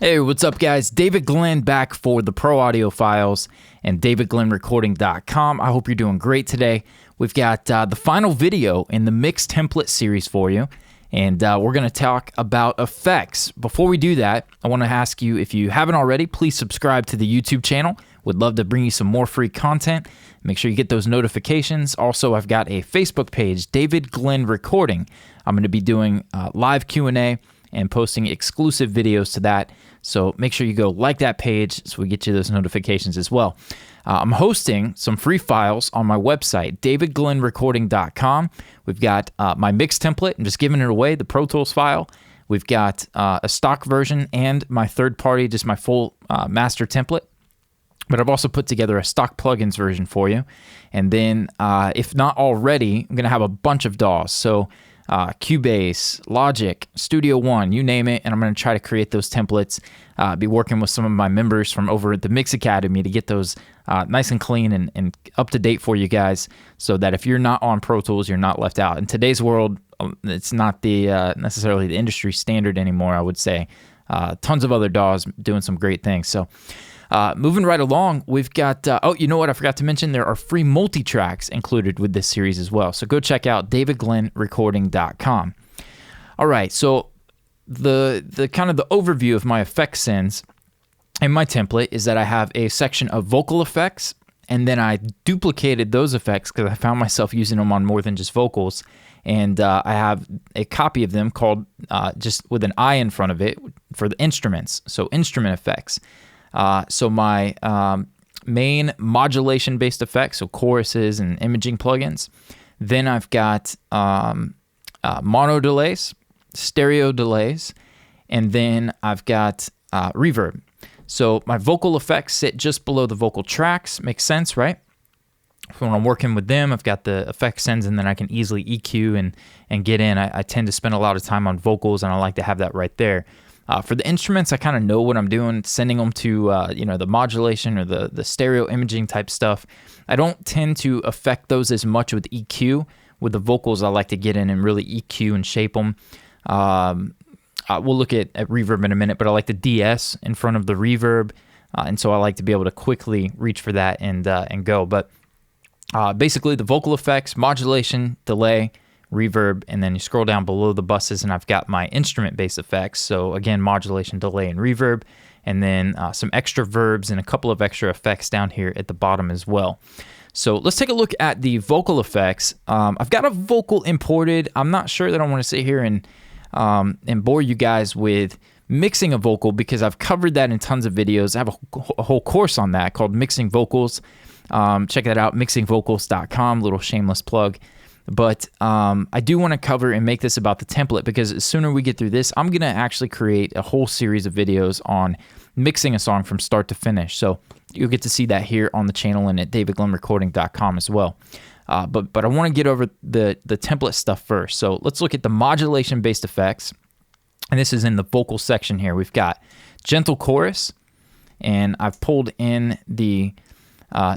Hey, what's up, guys? David Glenn back for the Pro Audio Files and davidglennrecording.com. I hope you're doing great today. We've got the final video in the mix template series for you, and we're going to talk about effects. Before we do that, I want to ask you, if you haven't already, please subscribe to the YouTube channel. Would love to bring you some more free content. Make sure you get those notifications. Also, I've got a Facebook page, David Glenn Recording. I'm going to be doing live Q&A and posting exclusive videos to that. So make sure you go like that page so we get you those notifications as well. I'm hosting some free files on my website, davidglennrecording.com. We've got my mix template. I'm just giving it away, the Pro Tools file. We've got a stock version and my third party, just my full master template. But I've also put together a stock plugins version for you. And then, if not already, I'm going to have a bunch of DAWs. So Cubase, Logic, Studio One, you name it, and I'm going to try to create those templates. Be working with some of my members from over at the Mix Academy to get those nice and clean and up to date for you guys, so that if you're not on Pro Tools, you're not left out. In today's world, it's not the necessarily the industry standard anymore, I would say. Tons of other DAWs doing some great things. So moving right along, we've got, oh, you know what? I forgot to mention, there are free multi-tracks included with this series as well. So go check out davidglennrecording.com. All right, so the kind of the overview of my effect sends in my template is that I have a section of vocal effects, and then I duplicated those effects because I found myself using them on more than just vocals. And I have a copy of them called, just with an I in front of it, for the instruments, so instrument effects. So my main modulation-based effects, so choruses and imaging plugins. Then I've got mono delays, stereo delays, and then I've got reverb. So my vocal effects sit just below the vocal tracks. Makes sense, right? When I'm working with them, I've got the effect sends, and then I can easily EQ and get in. I tend to spend a lot of time on vocals, and I like to have that right there. For the instruments, I kind of know what I'm doing, sending them to the modulation or the stereo imaging type stuff. I don't tend to affect those as much with EQ. With the vocals, I like to get in and really EQ and shape them. We'll look at reverb in a minute, but I like the DS in front of the reverb, and so I like to be able to quickly reach for that and go. But basically, the vocal effects, modulation, delay, reverb, and then you scroll down below the buses, and I've got my instrument-based effects. So again, modulation, delay, and reverb, and then some extra verbs and a couple of extra effects down here at the bottom as well. So let's take a look at the vocal effects. I've got a vocal imported. I'm not sure that I want to sit here and bore you guys with mixing a vocal, because I've covered that in tons of videos. I have a whole course on that called Mixing Vocals. Check that out, mixingvocals.com, little shameless plug. But I do want to cover and make this about the template, because the sooner we get through this, I'm going to actually create a whole series of videos on mixing a song from start to finish. So you'll get to see that here on the channel and at davidglennrecording.com as well. But I want to get over the template stuff first. So let's look at the modulation-based effects. And this is in the vocal section here. We've got gentle chorus, and I've pulled in the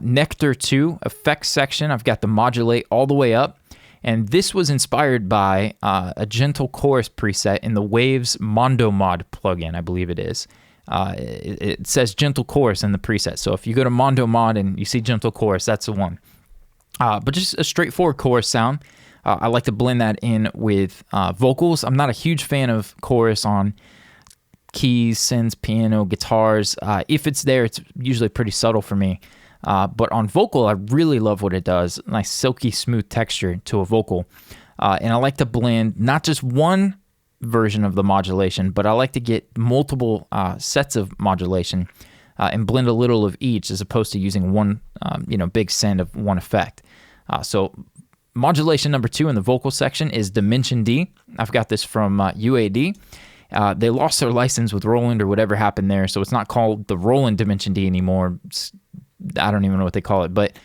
Nectar 2 effects section. I've got the modulate all the way up. And this was inspired by a gentle chorus preset in the Waves Mondo Mod plugin, I believe it is. It says gentle chorus in the preset. So if you go to Mondo Mod and you see gentle chorus, that's the one. But just a straightforward chorus sound. I like to blend that in with vocals. I'm not a huge fan of chorus on keys, synths, piano, guitars. If it's there, it's usually pretty subtle for me. But on vocal, I really love what it does. Nice silky smooth texture to a vocal. And I like to blend not just one version of the modulation, but I like to get multiple sets of modulation and blend a little of each, as opposed to using one big send of one effect. So modulation number 2 in the vocal section is Dimension D. I've got this from UAD. They lost their license with Roland or whatever happened there, so it's not called the Roland Dimension D anymore. I don't even know what they call it, but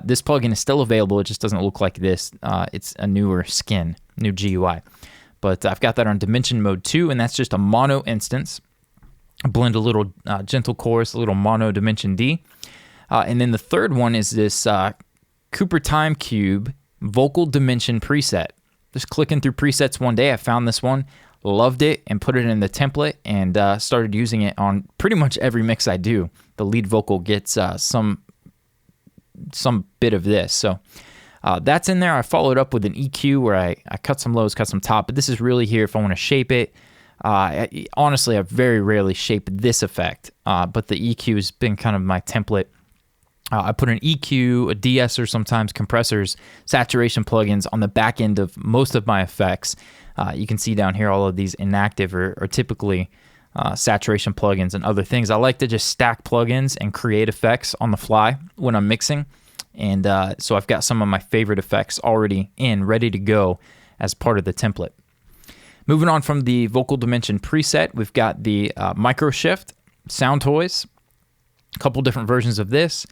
this plugin is still available. It just doesn't look like this. It's a newer skin, new GUI. But I've got that on Dimension Mode 2, and that's just a mono instance. Blend a little gentle chorus, a little mono Dimension D. And then the third one is this Cooper Time Cube Vocal Dimension preset. Just clicking through presets one day, I found this one. loved it and put it in the template and started using it on pretty much every mix I do. The lead vocal gets some bit of this. So that's in there. I followed up with an EQ where I cut some lows, cut some top, but this is really here if I want to shape it. Honestly, I very rarely shape this effect, but the EQ has been kind of my template. I put an EQ, a de-esser, sometimes compressors, saturation plugins on the back end of most of my effects. You can see down here all of these inactive are typically saturation plugins and other things. I like to just stack plugins and create effects on the fly when I'm mixing. And so I've got some of my favorite effects already ready to go as part of the template. Moving on from the vocal dimension preset, we've got the micro shift, Sound Toys, a couple different versions of this.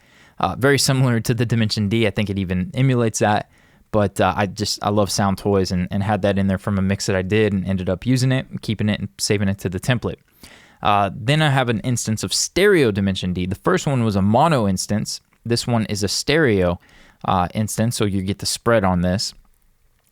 Very similar to the Dimension D. I think it even emulates that. But I love Sound Toys and had that in there from a mix that I did and ended up using it, keeping it and saving it to the template. Then I have an instance of stereo Dimension D. The first one was a mono instance. This one is a stereo instance, so you get the spread on this.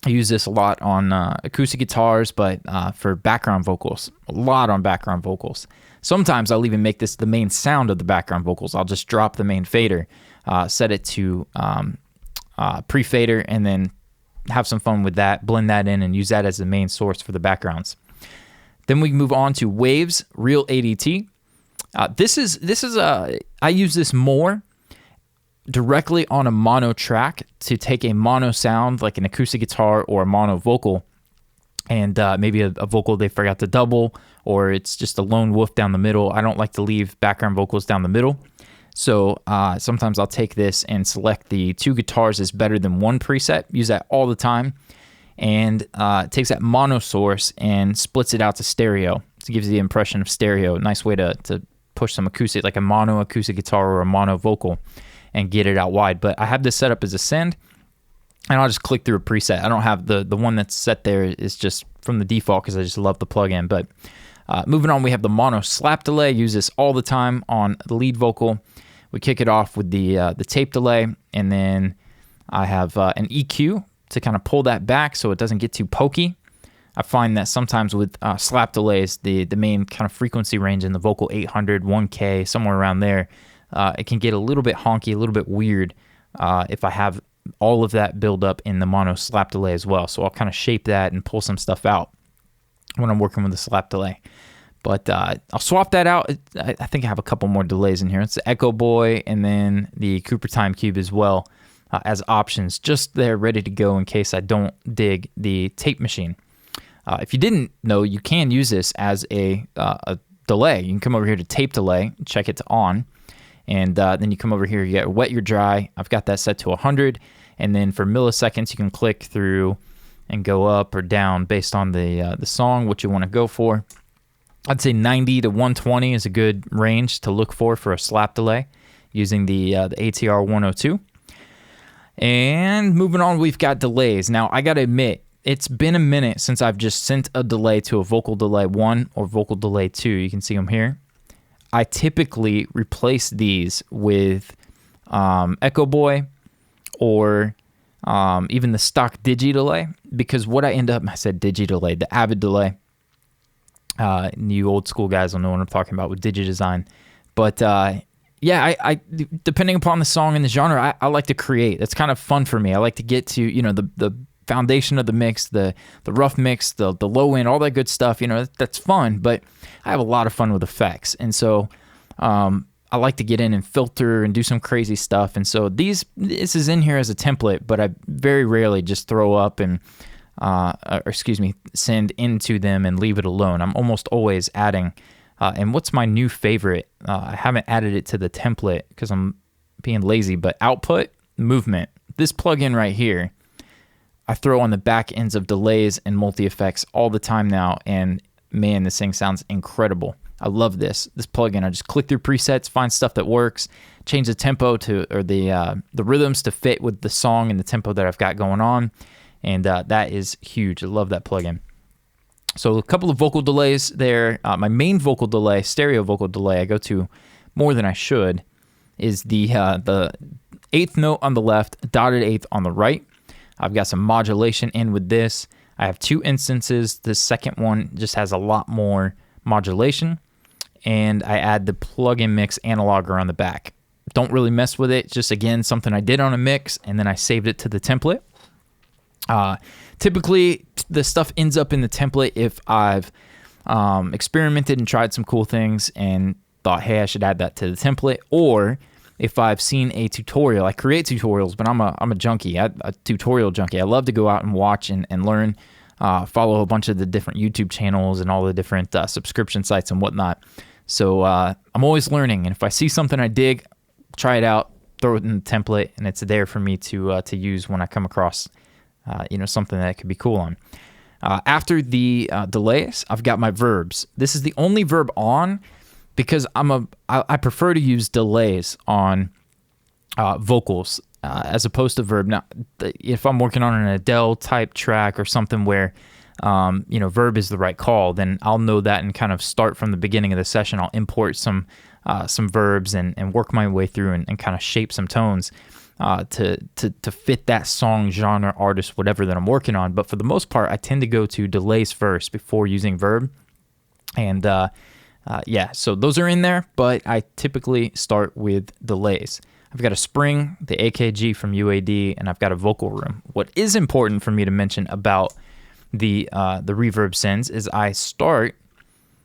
I use this a lot on acoustic guitars, but for background vocals, a lot on background vocals. Sometimes I'll even make this the main sound of the background vocals. I'll just drop the main fader, set it to pre-fader, and then have some fun with that, blend that in, and use that as the main source for the backgrounds. Then we move on to Waves, Real Adt. I use this more directly on a mono track to take a mono sound like an acoustic guitar or a mono vocal and maybe a vocal they forgot to double, or it's just a lone wolf down the middle. I don't like to leave background vocals down the middle. So sometimes I'll take this and select the 2 guitars as better than 1 preset, use that all the time, and it takes that mono source and splits it out to stereo. It gives you the impression of stereo. Nice way to push some acoustic, like a mono acoustic guitar or a mono vocal, and get it out wide. But I have this set up as a send, and I'll just click through a preset. I don't have the one that's set there is just from the default because I just love the plugin. But moving on, we have the mono slap delay. Use this all the time on the lead vocal. We kick it off with the tape delay, and then I have an EQ to kind of pull that back so it doesn't get too pokey. I find that sometimes with slap delays, the main kind of frequency range in the vocal 800, 1K, somewhere around there, it can get a little bit honky, a little bit weird if I have all of that build up in the mono slap delay as well. So I'll kind of shape that and pull some stuff out when I'm working with the slap delay. But I'll swap that out. I think I have a couple more delays in here. It's the Echo Boy and then the Cooper Time Cube as well as options, just there ready to go in case I don't dig the tape machine. If you didn't know, you can use this as a delay. You can come over here to tape delay, check it to on, and then you come over here, you get wet your dry. I've got that set to 100, and then for milliseconds, you can click through and go up or down based on the song, what you want to go for. I'd say 90 to 120 is a good range to look for a slap delay using the ATR 102. And moving on, we've got delays. Now, I got to admit, it's been a minute since I've just sent a delay to a vocal delay 1 or vocal delay 2. You can see them here. I typically replace these with Echo Boy or even the stock Digi delay, because what I end up, I said Digi delay, the Avid delay. You old school guys will know what I'm talking about with Digi design. But yeah, I depending upon the song and the genre, I like to create. That's kind of fun for me. I like to get to, the foundation of the mix, the rough mix, the low end, all that good stuff. That's fun, but I have a lot of fun with effects. And so I like to get in and filter and do some crazy stuff. And so this is in here as a template, but I very rarely just throw up and send into them and leave it alone. I'm almost always adding. And what's my new favorite? I haven't added it to the template because I'm being lazy, but output, movement. This plugin right here, I throw on the back ends of delays and multi-effects all the time now, and man, this thing sounds incredible. I love this plugin. I just click through presets, find stuff that works, change the tempo or the rhythms to fit with the song and the tempo that I've got going on, and that is huge. I love that plugin. So a couple of vocal delays there. My main vocal delay, stereo vocal delay, I go to more than I should, is the 8th note on the left, dotted 8th on the right. I've got some modulation in with this. I have 2 instances. The second one just has a lot more modulation, and I add the plugin mix analoger on the back. Don't really mess with it. Just, again, something I did on a mix, and then I saved it to the template. Typically, the stuff ends up in the template if I've experimented and tried some cool things and thought, hey, I should add that to the template, or if I've seen a tutorial. I create tutorials, but I'm a junkie, a tutorial junkie. I love to go out and watch and learn, follow a bunch of the different YouTube channels and all the different subscription sites and whatnot. So I'm always learning, and if I see something I dig, try it out, throw it in the template, and it's there for me to use when I come across something that could be cool on. After the delays, I've got my verbs. This is the only verb on, because I prefer to use delays on vocals as opposed to verb. Now, if I'm working on an Adele type track or something where verb is the right call, then I'll know that and kind of start from the beginning of the session. I'll import some verbs and work my way through and kind of shape some tones to fit that song, genre, artist, whatever that I'm working on. But for the most part, I tend to go to delays first before using verb. And so those are in there, but I typically start with delays. I've got a spring, the AKG from UAD, and I've got a vocal room. What is important for me to mention about the reverb sends is I start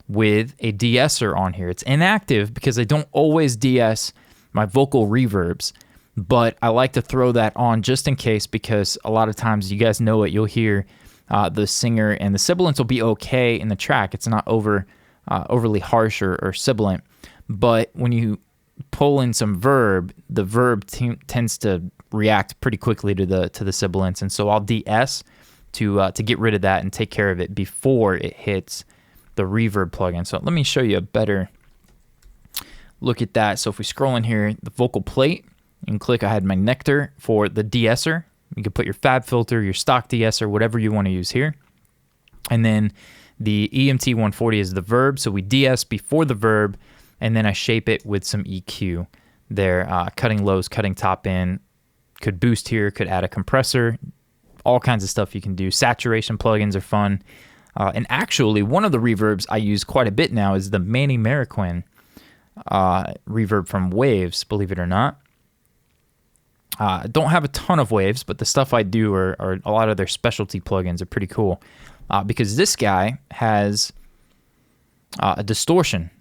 with a de-esser on here. It's inactive because I don't always de-ess my vocal reverbs, but I like to throw that on just in case, because a lot of times, you guys know it, you'll hear the singer and the sibilants will be okay in the track. It's not overly harsh or sibilant, but when you pull in some verb, the verb tends to react pretty quickly to the sibilants, and so I'll de-ess to get rid of that and take care of it before it hits the reverb plugin. So let me show you a better look at that. So if we scroll in here, the vocal plate, you can click, I had my nectar for the de-esser. You can put your fab filter, your stock de-esser, whatever you want to use here. And then the EMT 140 is the verb, so we de-ess before the verb, and then I shape it with some EQ there, cutting lows, cutting top in, could boost here, could add a compressor, all kinds of stuff you can do. Saturation plugins are fun. And actually, one of the reverbs I use quite a bit now is the Manny Marroquin reverb from Waves, believe it or not. Don't have a ton of Waves, but the stuff I do are a lot of their specialty plugins are pretty cool. Because this guy has a distortion.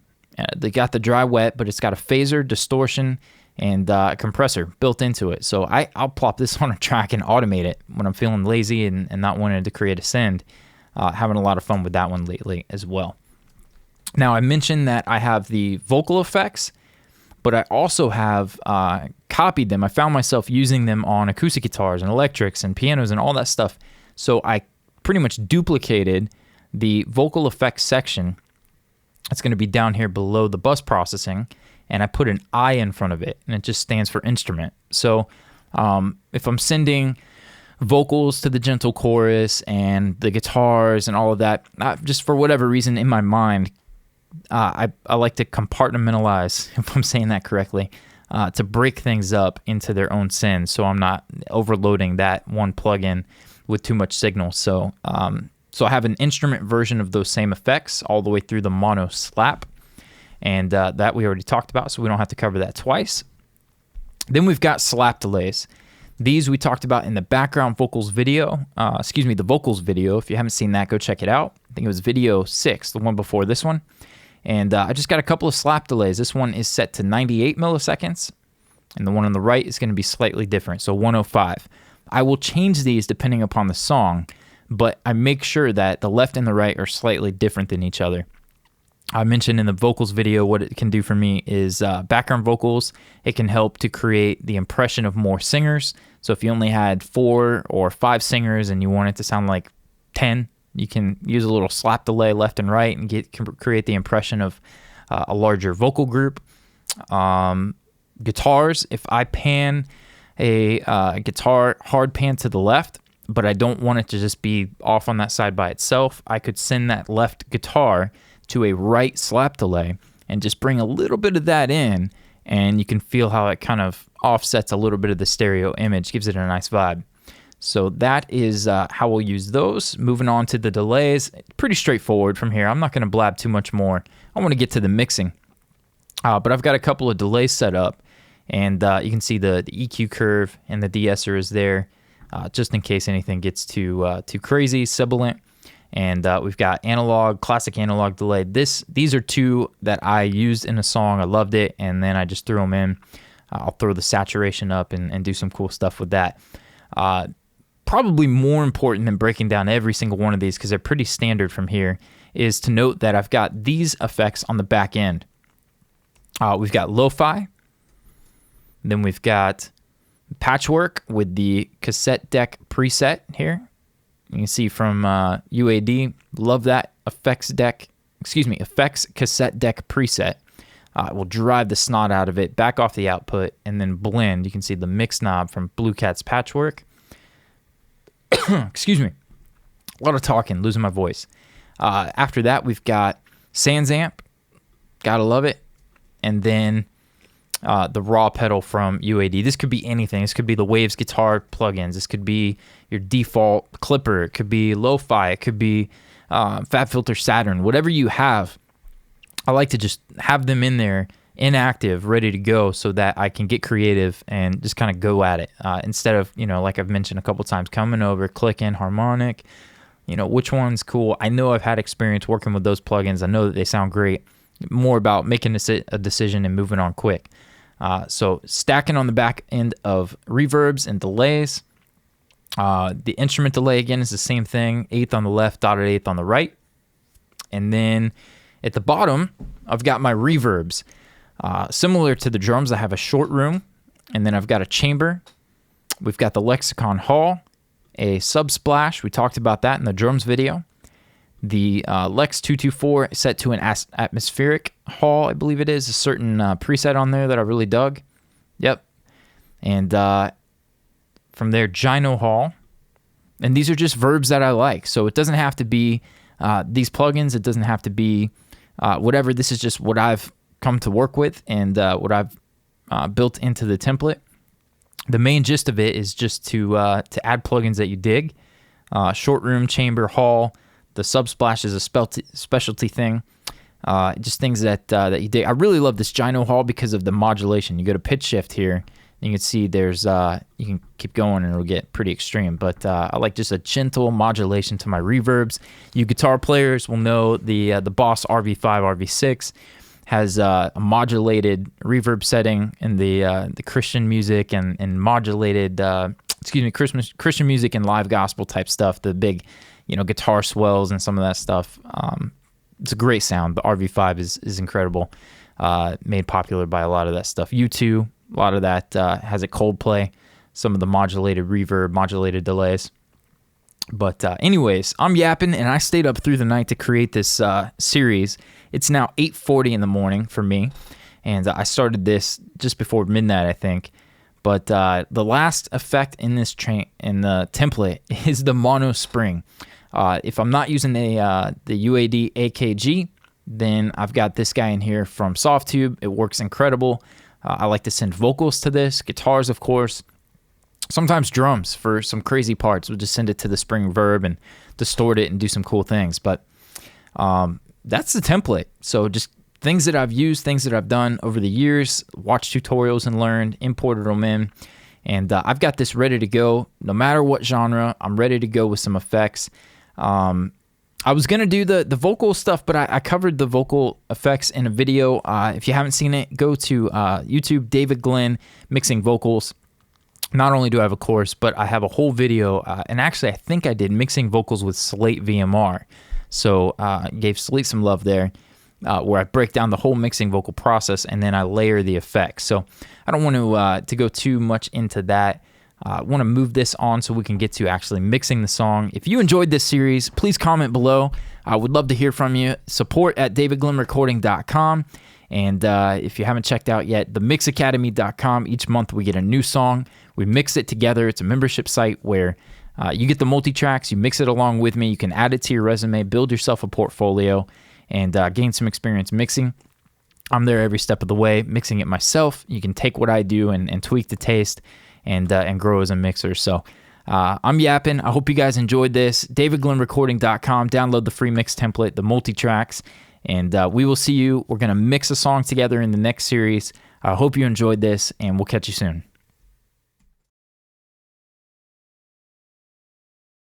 They got the dry wet, but it's got a phaser, distortion, and a compressor built into it. So I'll plop this on a track and automate it when I'm feeling lazy and not wanting to create a send. Having a lot of fun with that one lately as well. Now, I mentioned that I have the vocal effects, but I also have copied them. I found myself using them on acoustic guitars and electrics and pianos and all that stuff. So I pretty much duplicated the vocal effects section. It's going to be down here below the bus processing, and I put an I in front of it, and it just stands for instrument. So if I'm sending vocals to the gentle chorus and the guitars and all of that, just for whatever reason in my mind, I like to compartmentalize, if I'm saying that correctly, to break things up into their own sends, so I'm not overloading that one plugin with too much signal. So I have an instrument version of those same effects all the way through the mono slap, and that we already talked about, so we don't have to cover that twice. Then we've got slap delays. These we talked about in the background vocals video, the vocals video. If you haven't seen that, go check it out. I think it was video 6, the one before this one. And I just got a couple of slap delays. This one is set to 98 milliseconds, and the one on the right is going to be slightly different, so 105. I will change these depending upon the song, but I make sure that the left and the right are slightly different than each other. I mentioned in the vocals video what it can do for me is background vocals. It can help to create the impression of more singers. So if you only had 4 or 5 singers and you want it to sound like 10, you can use a little slap delay left and right and create the impression of a larger vocal group. Guitars, if I pan a guitar hard pan to the left, but I don't want it to just be off on that side by itself, I could send that left guitar to a right slap delay and just bring a little bit of that in, and you can feel how it kind of offsets a little bit of the stereo image, gives it a nice vibe. So that is how we'll use those. Moving on to the delays, pretty straightforward from here. I'm not going to blab too much more. I want to get to the mixing. But I've got a couple of delays set up, and you can see the EQ curve and the de-esser is there, just in case anything gets too crazy, sibilant. And we've got analog, classic analog delay. These are two that I used in a song. I loved it, and then I just threw them in. I'll throw the saturation up and do some cool stuff with that. Probably more important than breaking down every single one of these, because they're pretty standard from here, is to note that I've got these effects on the back end. We've got lo-fi, then we've got patchwork with the cassette deck preset here. You can see from UAD, love that effects cassette deck preset. It will drive the snot out of it, back off the output, and then blend. You can see the mix knob from Blue Cat's Patchwork. Excuse me. A lot of talking, losing my voice. After that, we've got Sans Amp. Gotta love it. And then the raw pedal from UAD. This could be anything. This could be the Waves guitar plugins. This could be your default clipper. It could be lo-fi. It could be Fab Filter Saturn. Whatever you have, I like to just have them in there, inactive, ready to go, so that I can get creative and just kind of go at it. Instead of, like I've mentioned a couple times, coming over, clicking, harmonic, which one's cool. I know I've had experience working with those plugins. I know that they sound great. More about making a decision and moving on quick. So stacking on the back end of reverbs and delays. The instrument delay, again, is the same thing. Eighth on the left, dotted eighth on the right. And then at the bottom, I've got my reverbs. Similar to the drums, I have a short room, and then I've got a chamber. We've got the Lexicon Hall, a subsplash. We talked about that in the drums video. The Lex 224 set to an atmospheric hall, I believe it is. A certain preset on there that I really dug. Yep. And from there, Gyno Hall. And these are just verbs that I like. So it doesn't have to be these plugins. It doesn't have to be whatever. This is just what I've come to work with and what I've built into the template. The main gist of it is just to add plugins that you dig. Short room, chamber, hall. The subsplash is a specialty thing. Just things that you dig. I really love this Gyno Hall because of the modulation. You go to pitch shift here, and you can see there's you can keep going and it'll get pretty extreme. But I like just a gentle modulation to my reverbs. You guitar players will know the Boss RV5, RV6 has a modulated reverb setting in the Christian music and modulated Christian music and live gospel type stuff. The big guitar swells and some of that stuff. It's a great sound. The RV5 is incredible. Made popular by a lot of that stuff. U2, a lot of that has a Coldplay, some of the modulated reverb, modulated delays. But anyways, I'm yapping, and I stayed up through the night to create this series. It's now 8:40 in the morning for me, and I started this just before midnight, I think. But the last effect in this in the template is the mono spring. If I'm not using the UAD AKG, then I've got this guy in here from Softtube. It works incredible. I like to send vocals to this, guitars, of course. Sometimes drums for some crazy parts. We'll just send it to the spring verb and distort it and do some cool things. But that's the template. So just things that I've used, things that I've done over the years, watched tutorials and learned, imported them in. And I've got this ready to go. No matter what genre, I'm ready to go with some effects. I was going to do the vocal stuff, but I covered the vocal effects in a video. If you haven't seen it, go to YouTube, David Glenn, Mixing Vocals. Not only do I have a course, but I have a whole video. And actually, I think I did Mixing Vocals with Slate VMR. So gave Slate some love there, where I break down the whole mixing vocal process and then I layer the effects. So I don't want to go too much into that. I want to move this on so we can get to actually mixing the song. If you enjoyed this series, please comment below. I would love to hear from you. Support at davidglennrecording.com. And if you haven't checked out yet, themixacademy.com. Each month we get a new song. We mix it together. It's a membership site where you get the multi-tracks. You mix it along with me. You can add it to your resume, build yourself a portfolio, and gain some experience mixing. I'm there every step of the way, mixing it myself. You can take what I do and tweak the taste and grow as a mixer. So I'm yapping. I hope you guys enjoyed this. DavidGlennRecording.com. Download the free mix template, the multi-tracks, and we will see you. We're going to mix a song together in the next series. I hope you enjoyed this, and we'll catch you soon.